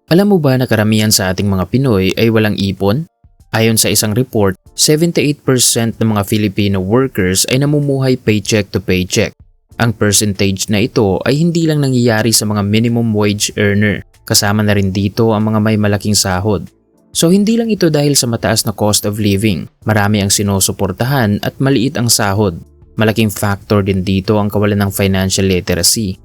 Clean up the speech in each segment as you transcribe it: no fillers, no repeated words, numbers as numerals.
Alam mo ba na karamihan sa ating mga Pinoy ay walang ipon? Ayon sa isang report, 78% ng mga Filipino workers ay namumuhay paycheck to paycheck. Ang percentage na ito ay hindi lang nangyayari sa mga minimum wage earner, kasama na rin dito ang mga may malaking sahod. So hindi lang ito dahil sa mataas na cost of living, marami ang sinusuportahan at maliit ang sahod. Malaking factor din dito ang kawalan ng financial literacy.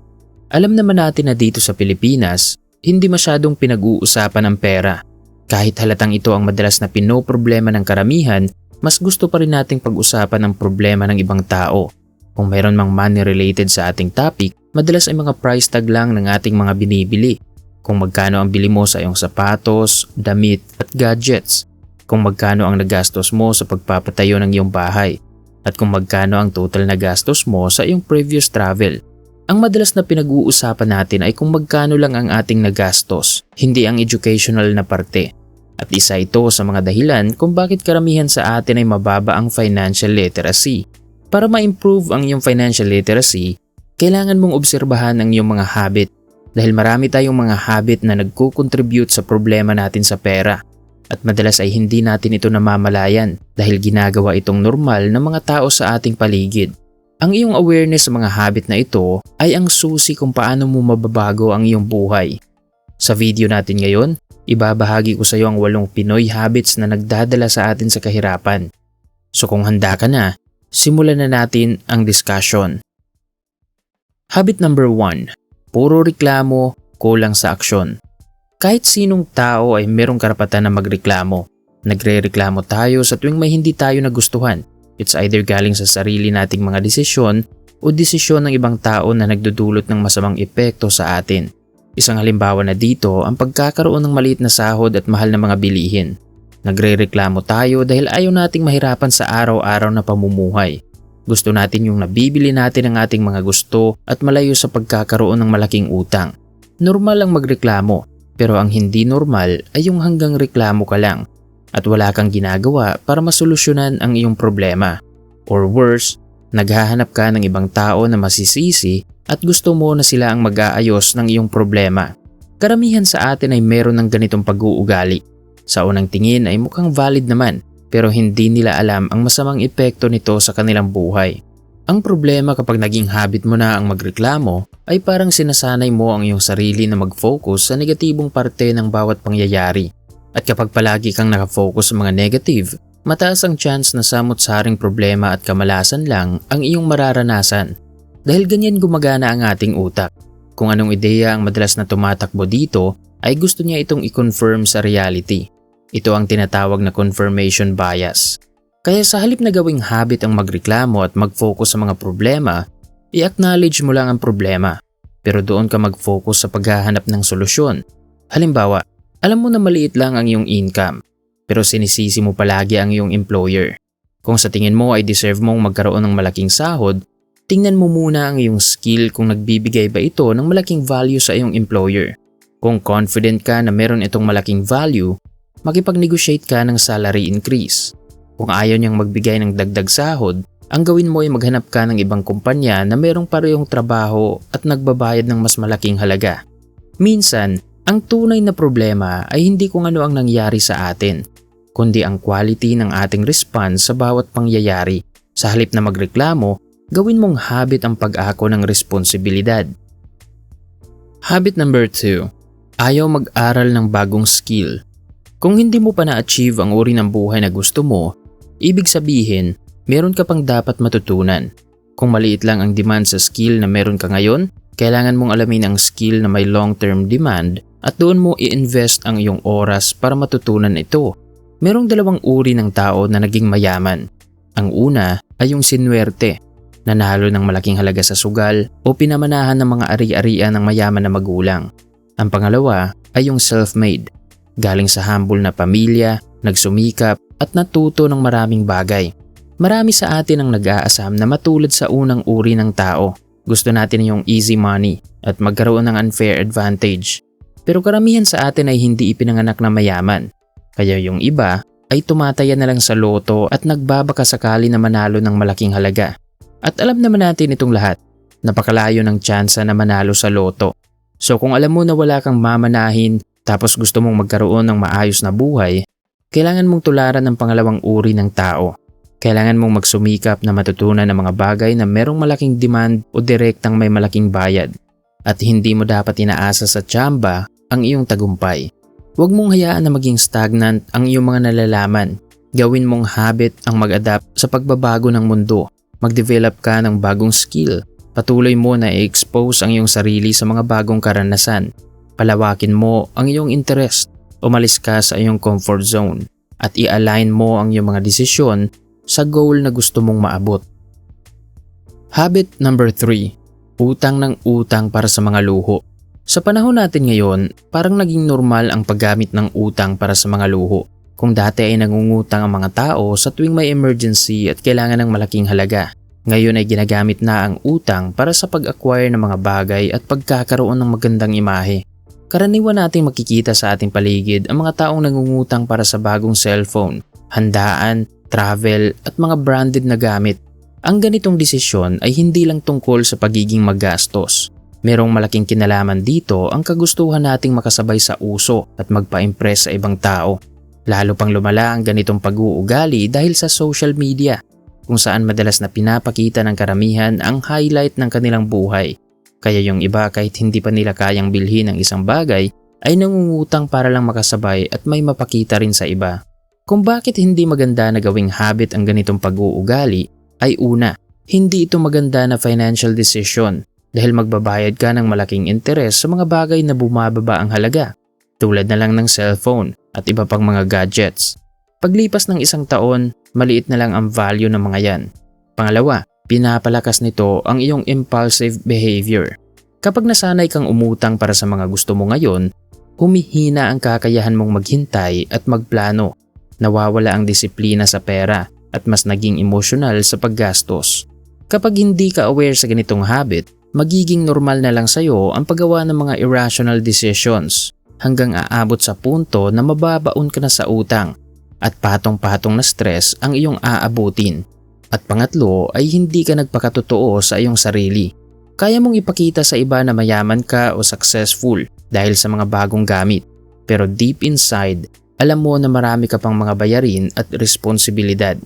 Alam naman natin na dito sa Pilipinas, hindi masyadong pinag-uusapan ang pera. Kahit halatang ito ang madalas na pinoproblema ng karamihan, mas gusto pa rin nating pag-usapan ang problema ng ibang tao. Kung mayroon mang money related sa ating topic, madalas ay mga price tag lang ng ating mga binibili. Kung magkano ang bili mo sa iyong sapatos, damit at gadgets. Kung magkano ang nagastos mo sa pagpapatayo ng iyong bahay. At kung magkano ang total na gastos mo sa iyong previous travel. Ang madalas na pinag-uusapan natin ay kung magkano lang ang ating nagastos, hindi ang educational na parte. At isa ito sa mga dahilan kung bakit karamihan sa atin ay mababa ang financial literacy. Para ma-improve ang iyong financial literacy, kailangan mong obserbahan ang iyong mga habit dahil marami tayong mga habit na nagko-contribute sa problema natin sa pera. At madalas ay hindi natin ito namamalayan dahil ginagawa itong normal ng mga tao sa ating paligid. Ang iyong awareness sa mga habit na ito ay ang susi kung paano mo mababago ang iyong buhay. Sa video natin ngayon, ibabahagi ko sa iyo ang 8 Pinoy habits na nagdadala sa atin sa kahirapan. So kung handa ka na, simulan na natin ang discussion. Habit number 1. Puro reklamo, kulang sa aksyon. Kahit sinong tao ay merong karapatan na magreklamo. Nagre-reklamo tayo sa tuwing may hindi tayo nagustuhan. It's either galing sa sarili nating mga desisyon o desisyon ng ibang tao na nagdudulot ng masamang epekto sa atin. Isang halimbawa na dito ang pagkakaroon ng maliit na sahod at mahal na mga bilihin. Nagre-reklamo tayo dahil ayaw nating mahirapan sa araw-araw na pamumuhay. Gusto natin yung nabibili natin ang ating mga gusto at malayo sa pagkakaroon ng malaking utang. Normal ang magreklamo, pero ang hindi normal ay yung hanggang reklamo ka lang at wala kang ginagawa para masolusyonan ang iyong problema. Or worse, naghahanap ka ng ibang tao na masisisi at gusto mo na sila ang mag-aayos ng iyong problema. Karamihan sa atin ay meron ng ganitong pag-uugali. Sa unang tingin ay mukhang valid naman, pero hindi nila alam ang masamang epekto nito sa kanilang buhay. Ang problema kapag naging habit mo na ang magreklamo ay parang sinasanay mo ang iyong sarili na mag-focus sa negatibong parte ng bawat pangyayari. At kapag palagi kang nakafocus sa mga negative, mataas ang chance na samot-saring problema at kamalasan lang ang iyong mararanasan. Dahil ganyan gumagana ang ating utak. Kung anong ideya ang madalas na tumatakbo dito, ay gusto niya itong i-confirm sa reality. Ito ang tinatawag na confirmation bias. Kaya sa halip na gawing habit ang magreklamo at mag-focus sa mga problema, i-acknowledge mo lang ang problema. Pero doon ka mag-focus sa paghahanap ng solusyon. Halimbawa, alam mo na maliit lang ang iyong income, pero sinisisi mo palagi ang iyong employer. Kung sa tingin mo ay deserve mong magkaroon ng malaking sahod, tingnan mo muna ang iyong skill kung nagbibigay ba ito ng malaking value sa iyong employer. Kung confident ka na meron itong malaking value, makipag-negotiate ka ng salary increase. Kung ayaw niyang magbigay ng dagdag sahod, ang gawin mo ay maghanap ka ng ibang kumpanya na merong parehong trabaho at nagbabayad ng mas malaking halaga. Minsan, ang tunay na problema ay hindi kung ano ang nangyari sa atin, kundi ang quality ng ating response sa bawat pangyayari. Sa halip na magreklamo, gawin mong habit ang pag-ako ng responsibilidad. Habit number 2. Ayaw mag-aral ng bagong skill. Kung hindi mo pa na-achieve ang uri ng buhay na gusto mo, ibig sabihin, meron ka pang dapat matutunan. Kung maliit lang ang demand sa skill na meron ka ngayon, kailangan mong alamin ang skill na may long-term demand at doon mo i-invest ang iyong oras para matutunan ito. Merong 2 uri ng tao na naging mayaman. Ang una ay yung sinuwerte, nanalo ng malaking halaga sa sugal o pinamanahan ng mga ari-arian ng mayaman na magulang. Ang pangalawa ay yung self-made, galing sa humble na pamilya, nagsumikap at natuto ng maraming bagay. Marami sa atin ang nag-aasam na matulad sa unang uri ng tao. Gusto natin yung easy money at magkaroon ng unfair advantage. Pero karamihan sa atin ay hindi ipinanganak na mayaman. Kaya yung iba ay tumataya na lang sa loto at nagbabaka sakali na manalo ng malaking halaga. At alam naman natin itong lahat. Napakalayo ng tsansa na manalo sa loto. So kung alam mo na wala kang mamanahin, tapos gusto mong magkaroon ng maayos na buhay, kailangan mong tularan ng pangalawang uri ng tao. Kailangan mong magsumikap na matutunan ng mga bagay na merong malaking demand o direktang may malaking bayad. At hindi mo dapat inaasa sa tsamba ang iyong tagumpay. Huwag mong hayaan na maging stagnant ang iyong mga nalalaman. Gawin mong habit ang mag-adapt sa pagbabago ng mundo. Mag-develop ka ng bagong skill. Patuloy mo na i-expose ang iyong sarili sa mga bagong karanasan. Palawakin mo ang iyong interest. Umalis ka sa iyong comfort zone at i-align mo ang iyong mga desisyon sa goal na gusto mong maabot. Habit number 3. Utang ng utang para sa mga luho. Sa panahon natin ngayon, parang naging normal ang paggamit ng utang para sa mga luho. Kung dati ay nangungutang ang mga tao sa tuwing may emergency at kailangan ng malaking halaga, ngayon ay ginagamit na ang utang para sa pag-acquire ng mga bagay at pagkakaroon ng magandang imahe. Karaniwan nating makikita sa ating paligid ang mga taong nangungutang para sa bagong cellphone, handaan, travel at mga branded na gamit. Ang ganitong desisyon ay hindi lang tungkol sa pagiging magastos. Merong malaking kinalaman dito ang kagustuhan nating makasabay sa uso at magpa-impress sa ibang tao. Lalo pang lumala ang ganitong pag-uugali dahil sa social media, kung saan madalas na pinapakita ng karamihan ang highlight ng kanilang buhay. Kaya yung iba kahit hindi pa nila kayang bilhin ang isang bagay ay nangungutang para lang makasabay at may mapakita rin sa iba. Kung bakit hindi maganda na gawing habit ang ganitong pag-uugali ay una, hindi ito maganda na financial decision dahil magbabayad ka ng malaking interes sa mga bagay na bumababa ang halaga tulad na lang ng cellphone at iba pang mga gadgets. Paglipas ng isang taon, maliit na lang ang value ng mga yan. Pangalawa, pinapalakas nito ang iyong impulsive behavior. Kapag nasanay kang umutang para sa mga gusto mo ngayon, humihina ang kakayahan mong maghintay at magplano. Nawawala ang disiplina sa pera at mas naging emosyonal sa paggastos. Kapag hindi ka aware sa ganitong habit, magiging normal na lang sa'yo ang paggawa ng mga irrational decisions hanggang aabot sa punto na mababaon ka na sa utang at patong-patong na stress ang iyong aabutin. At pangatlo ay hindi ka nagpakatotoo sa iyong sarili. Kaya mong ipakita sa iba na mayaman ka o successful dahil sa mga bagong gamit. Pero deep inside, alam mo na marami ka pang mga bayarin at responsibilidad.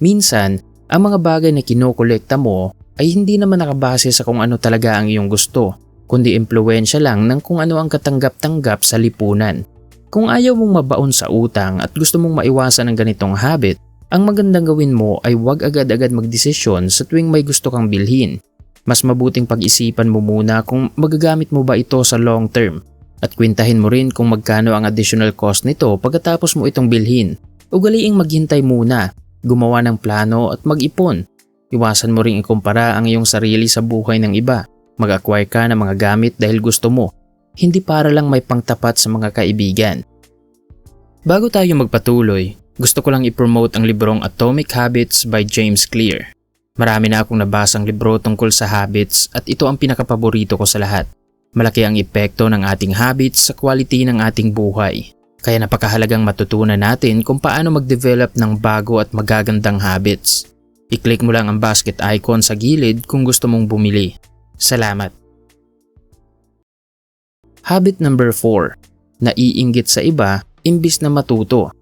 Minsan, ang mga bagay na kinokolekta mo ay hindi naman nakabase sa kung ano talaga ang iyong gusto, kundi impluwensya lang ng kung ano ang katanggap-tanggap sa lipunan. Kung ayaw mong mabaon sa utang at gusto mong maiwasan ang ganitong habit, ang magandang gawin mo ay huwag agad-agad magdesisyon sa tuwing may gusto kang bilhin. Mas mabuting pag-isipan mo muna kung magagamit mo ba ito sa long term at kwentahin mo rin kung magkano ang additional cost nito pagkatapos mo itong bilhin. Ugaliing maghintay muna, gumawa ng plano at mag-ipon. Iwasan mo ring ikumpara ang iyong sarili sa buhay ng iba. Mag-acquire ka ng mga gamit dahil gusto mo, hindi para lang may pangtapat sa mga kaibigan. Bago tayo magpatuloy, gusto ko lang i-promote ang librong Atomic Habits by James Clear. Marami na akong nabasang libro tungkol sa habits at ito ang pinakapaborito ko sa lahat. Malaki ang epekto ng ating habits sa quality ng ating buhay. Kaya napakahalagang matutunan natin kung paano mag-develop ng bago at magagandang habits. I-click mo lang ang basket icon sa gilid kung gusto mong bumili. Salamat! Habit number 4. Naiinggit sa iba imbis na matuto.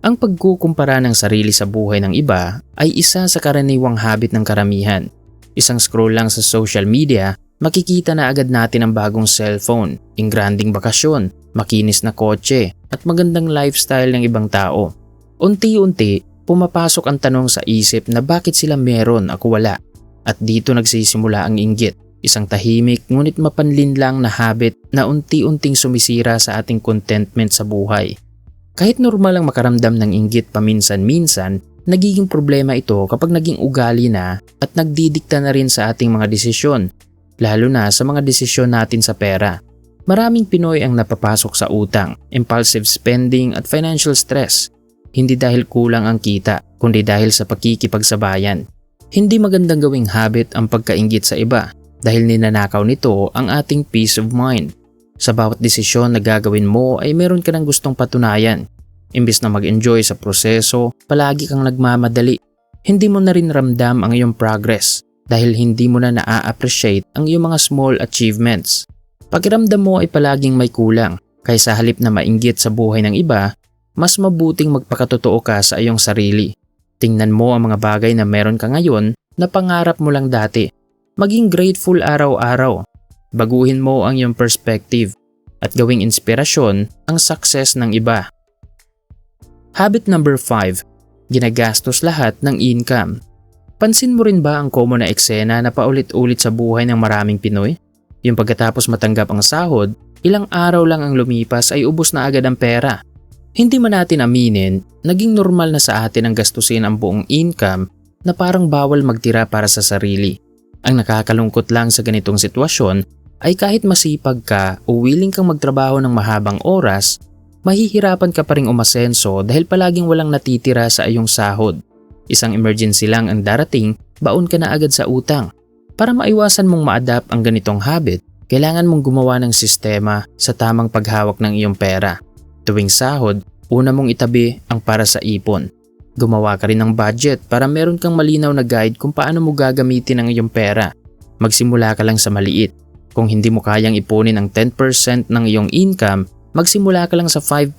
Ang pagkukumpara ng sarili sa buhay ng iba ay isa sa karaniwang habit ng karamihan. Isang scroll lang sa social media, makikita na agad natin ang bagong cellphone, ingranding bakasyon, makinis na kotse at magandang lifestyle ng ibang tao. Unti-unti, pumapasok ang tanong sa isip na bakit sila meron ako wala. At dito nagsisimula ang inggit. Isang tahimik ngunit mapanlinlang na habit na unti-unting sumisira sa ating contentment sa buhay. Kahit normal ang makaramdam ng inggit paminsan-minsan, nagiging problema ito kapag naging ugali na at nagdidikta na rin sa ating mga desisyon, lalo na sa mga desisyon natin sa pera. Maraming Pinoy ang napapasok sa utang, impulsive spending at financial stress. Hindi dahil kulang ang kita, kundi dahil sa pakikipagsabayan. Hindi magandang gawing habit ang pagkainggit sa iba dahil ninanakaw nito ang ating peace of mind. Sa bawat desisyon na gagawin mo ay meron ka ng gustong patunayan. Imbis na mag-enjoy sa proseso, palagi kang nagmamadali. Hindi mo na rin ramdam ang iyong progress dahil hindi mo na naa-appreciate ang iyong mga small achievements. Pakiramdam mo ay palaging may kulang, Kaysa halip na mainggit sa buhay ng iba, mas mabuting magpakatotoo ka sa iyong sarili. Tingnan mo ang mga bagay na meron ka ngayon na pangarap mo lang dati. Maging grateful araw-araw. Baguhin mo ang iyong perspective at gawing inspirasyon ang success ng iba. Habit number 5. Ginagastos lahat ng income. Pansin mo rin ba ang common na eksena na paulit-ulit sa buhay ng maraming Pinoy? Yung pagkatapos matanggap ang sahod, ilang araw lang ang lumipas ay ubos na agad ang pera. Hindi man natin aminin, naging normal na sa atin ang gastusin ang buong income na parang bawal magtira para sa sarili. Ang nakakalungkot lang sa ganitong sitwasyon ay kahit masipag ka o willing kang magtrabaho ng mahabang oras, mahihirapan ka pa ring umasenso dahil palaging walang natitira sa iyong sahod. Isang emergency lang ang darating, baon ka na agad sa utang. Para maiwasan mong ma-adapt ang ganitong habit, kailangan mong gumawa ng sistema sa tamang paghawak ng iyong pera. Tuwing sahod, una mong itabi ang para sa ipon. Gumawa ka rin ng budget para meron kang malinaw na guide kung paano mo gagamitin ang iyong pera. Magsimula ka lang sa maliit. Kung hindi mo kayang ipunin ang 10% ng iyong income, magsimula ka lang sa 5%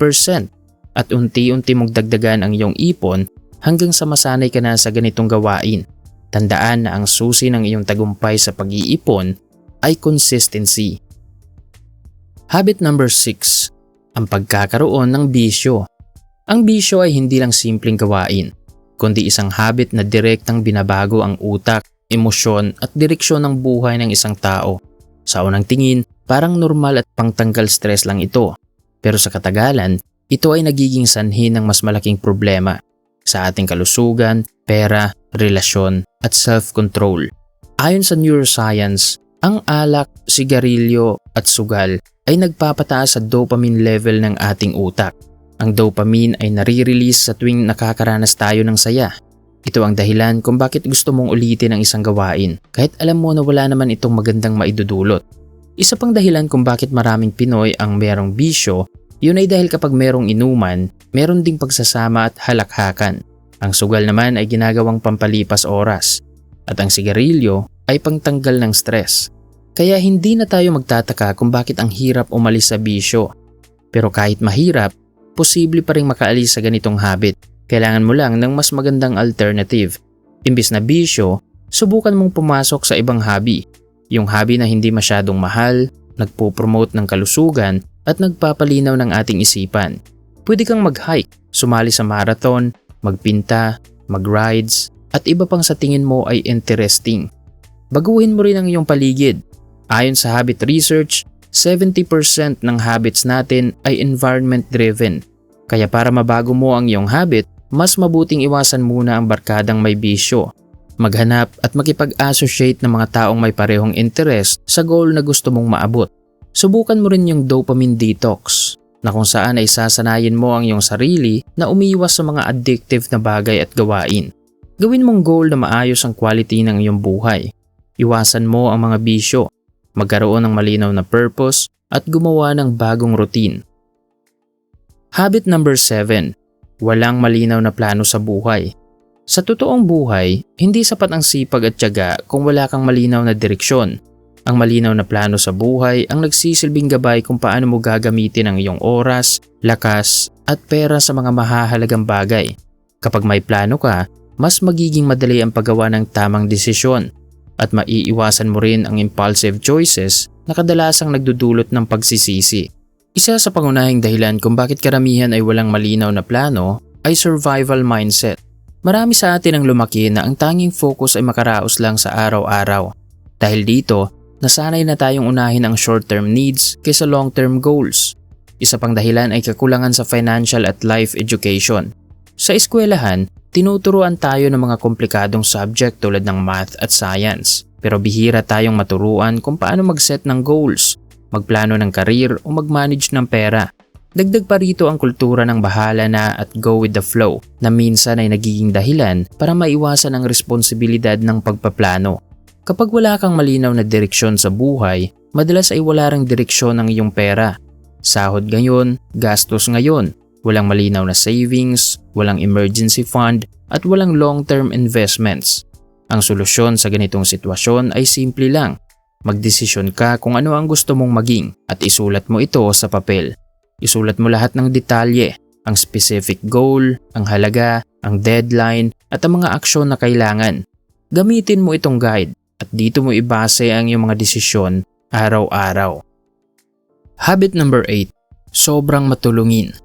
at unti-unti mong dagdagan ang iyong ipon hanggang sa masanay ka na sa ganitong gawain. Tandaan na ang susi ng iyong tagumpay sa pag-iipon ay consistency. Habit number 6. Ang pagkakaroon ng bisyo. Ang bisyo ay hindi lang simpleng gawain, kundi isang habit na direktang binabago ang utak, emosyon at direksyon ng buhay ng isang tao. Sa unang tingin, parang normal at pangtanggal stress lang ito. Pero sa katagalan, ito ay nagiging sanhi ng mas malaking problema sa ating kalusugan, pera, relasyon at self-control. Ayon sa neuroscience, ang alak, sigarilyo at sugal ay nagpapataas sa dopamine level ng ating utak. Ang dopamine ay nare-release sa tuwing nakakaranas tayo ng saya. Ito ang dahilan kung bakit gusto mong ulitin ang isang gawain kahit alam mo na wala naman itong magandang maidudulot. Isa pang dahilan kung bakit maraming Pinoy ang merong bisyo, yun ay dahil kapag merong inuman, meron ding pagsasama at halakhakan. Ang sugal naman ay ginagawang pampalipas oras at ang sigarilyo ay pangtanggal ng stress. Kaya hindi na tayo magtataka kung bakit ang hirap umalis sa bisyo. Pero kahit mahirap, posible pa rin makaalis sa ganitong habit. Kailangan mo lang ng mas magandang alternative. Imbis na bisyo, subukan mong pumasok sa ibang hobby. Yung hobby na hindi masyadong mahal, nagpo-promote ng kalusugan at nagpapalinaw ng ating isipan. Pwede kang mag-hike, sumali sa marathon, magpinta, mag-rides, at iba pang sa tingin mo ay interesting. Baguhin mo rin ang iyong paligid. Ayon sa habit research, 70% ng habits natin ay environment-driven. Kaya para mabago mo ang iyong habit, mas mabuting iwasan muna ang barkadang may bisyo. Maghanap at makipag-associate ng mga taong may parehong interest sa goal na gusto mong maabot. Subukan mo rin yung dopamine detox, na kung saan ay sasanayin mo ang iyong sarili na umiiwas sa mga addictive na bagay at gawain. Gawin mong goal na maayos ang quality ng iyong buhay. Iwasan mo ang mga bisyo, magkaroon ng malinaw na purpose at gumawa ng bagong routine. Habit number 7. Walang malinaw na plano sa buhay. Sa totoong buhay, hindi sapat ang sipag at tiyaga kung wala kang malinaw na direksyon. Ang malinaw na plano sa buhay ang nagsisilbing gabay kung paano mo gagamitin ang iyong oras, lakas at pera sa mga mahahalagang bagay. Kapag may plano ka, mas magiging madali ang paggawa ng tamang desisyon at maiiwasan mo rin ang impulsive choices na kadalasang nagdudulot ng pagsisisi. Isa sa pangunahing dahilan kung bakit karamihan ay walang malinaw na plano ay survival mindset. Marami sa atin ang lumaki na ang tanging focus ay makaraos lang sa araw-araw. Dahil dito, nasanay na tayong unahin ang short-term needs kaysa long-term goals. Isa pang dahilan ay kakulangan sa financial at life education. Sa eskwelahan, tinuturuan tayo ng mga komplikadong subject tulad ng math at science. Pero bihira tayong maturuan kung paano mag-set ng goals, magplano ng career o mag-manage ng pera. Dagdag pa rito ang kultura ng bahala na at go with the flow na minsan ay nagiging dahilan para maiwasan ang responsibilidad ng pagpaplano. Kapag wala kang malinaw na direksyon sa buhay, madalas ay wala ring direksyon ang iyong pera. Sahod ngayon, gastos ngayon, walang malinaw na savings, walang emergency fund at walang long-term investments. Ang solusyon sa ganitong sitwasyon ay simple lang. Magdesisyon ka kung ano ang gusto mong maging at isulat mo ito sa papel. Isulat mo lahat ng detalye, ang specific goal, ang halaga, ang deadline, at ang mga aksyon na kailangan. Gamitin mo itong guide at dito mo ibase ang iyong mga desisyon araw-araw. Habit number 8. Sobrang matulungin.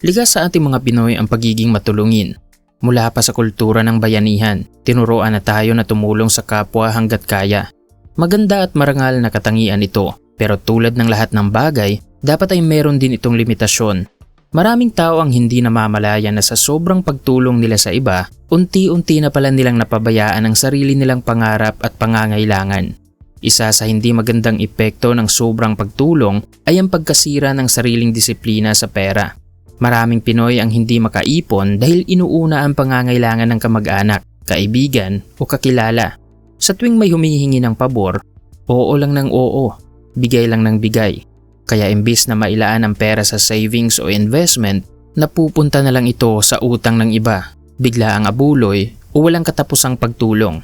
Likas sa ating mga Pinoy ang pagiging matulungin. Mula pa sa kultura ng bayanihan, tinuruan na tayo na tumulong sa kapwa hanggat kaya. Maganda at marangal na katangian ito, pero tulad ng lahat ng bagay, dapat ay meron din itong limitasyon. Maraming tao ang hindi namamalayan na sa sobrang pagtulong nila sa iba, unti-unti na pala nilang napabayaan ang sarili nilang pangarap at pangangailangan. Isa sa hindi magandang epekto ng sobrang pagtulong ay ang pagkasira ng sariling disiplina sa pera. Maraming Pinoy ang hindi makaipon dahil inuuna ang pangangailangan ng kamag-anak, kaibigan o kakilala. Sa tuwing may humihingi ng pabor, oo lang ng oo, bigay lang ng bigay. Kaya imbis na mailaan ang pera sa savings o investment, napupunta na lang ito sa utang ng iba, bigla ang abuloy o walang katapusang pagtulong.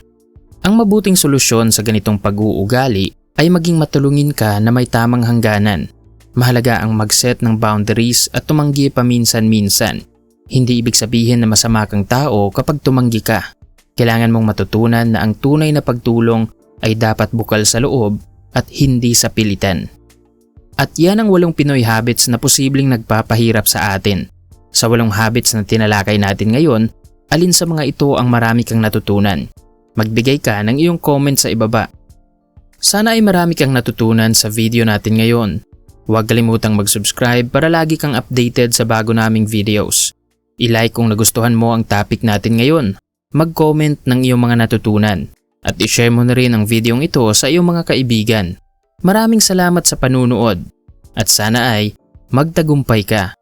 Ang mabuting solusyon sa ganitong pag-uugali ay maging matulungin ka na may tamang hangganan. Mahalaga ang mag-set ng boundaries at tumanggi paminsan-minsan. Hindi ibig sabihin na masama kang tao kapag tumanggi ka. Kailangan mong matutunan na ang tunay na pagtulong ay dapat bukal sa loob at hindi sa pilitan. At yan ang 8 Pinoy habits na posibleng nagpapahirap sa atin. Sa 8 habits na tinalakay natin ngayon, alin sa mga ito ang marami kang natutunan? Magbigay ka ng iyong comment sa ibaba. Sana ay marami kang natutunan sa video natin ngayon. Huwag kalimutang mag-subscribe para lagi kang updated sa bago naming videos. I-like kung nagustuhan mo ang topic natin ngayon. Mag-comment ng iyong mga natutunan. At i-share mo na rin ang videong ito sa iyong mga kaibigan. Maraming salamat sa panunood. At sana ay magtagumpay ka.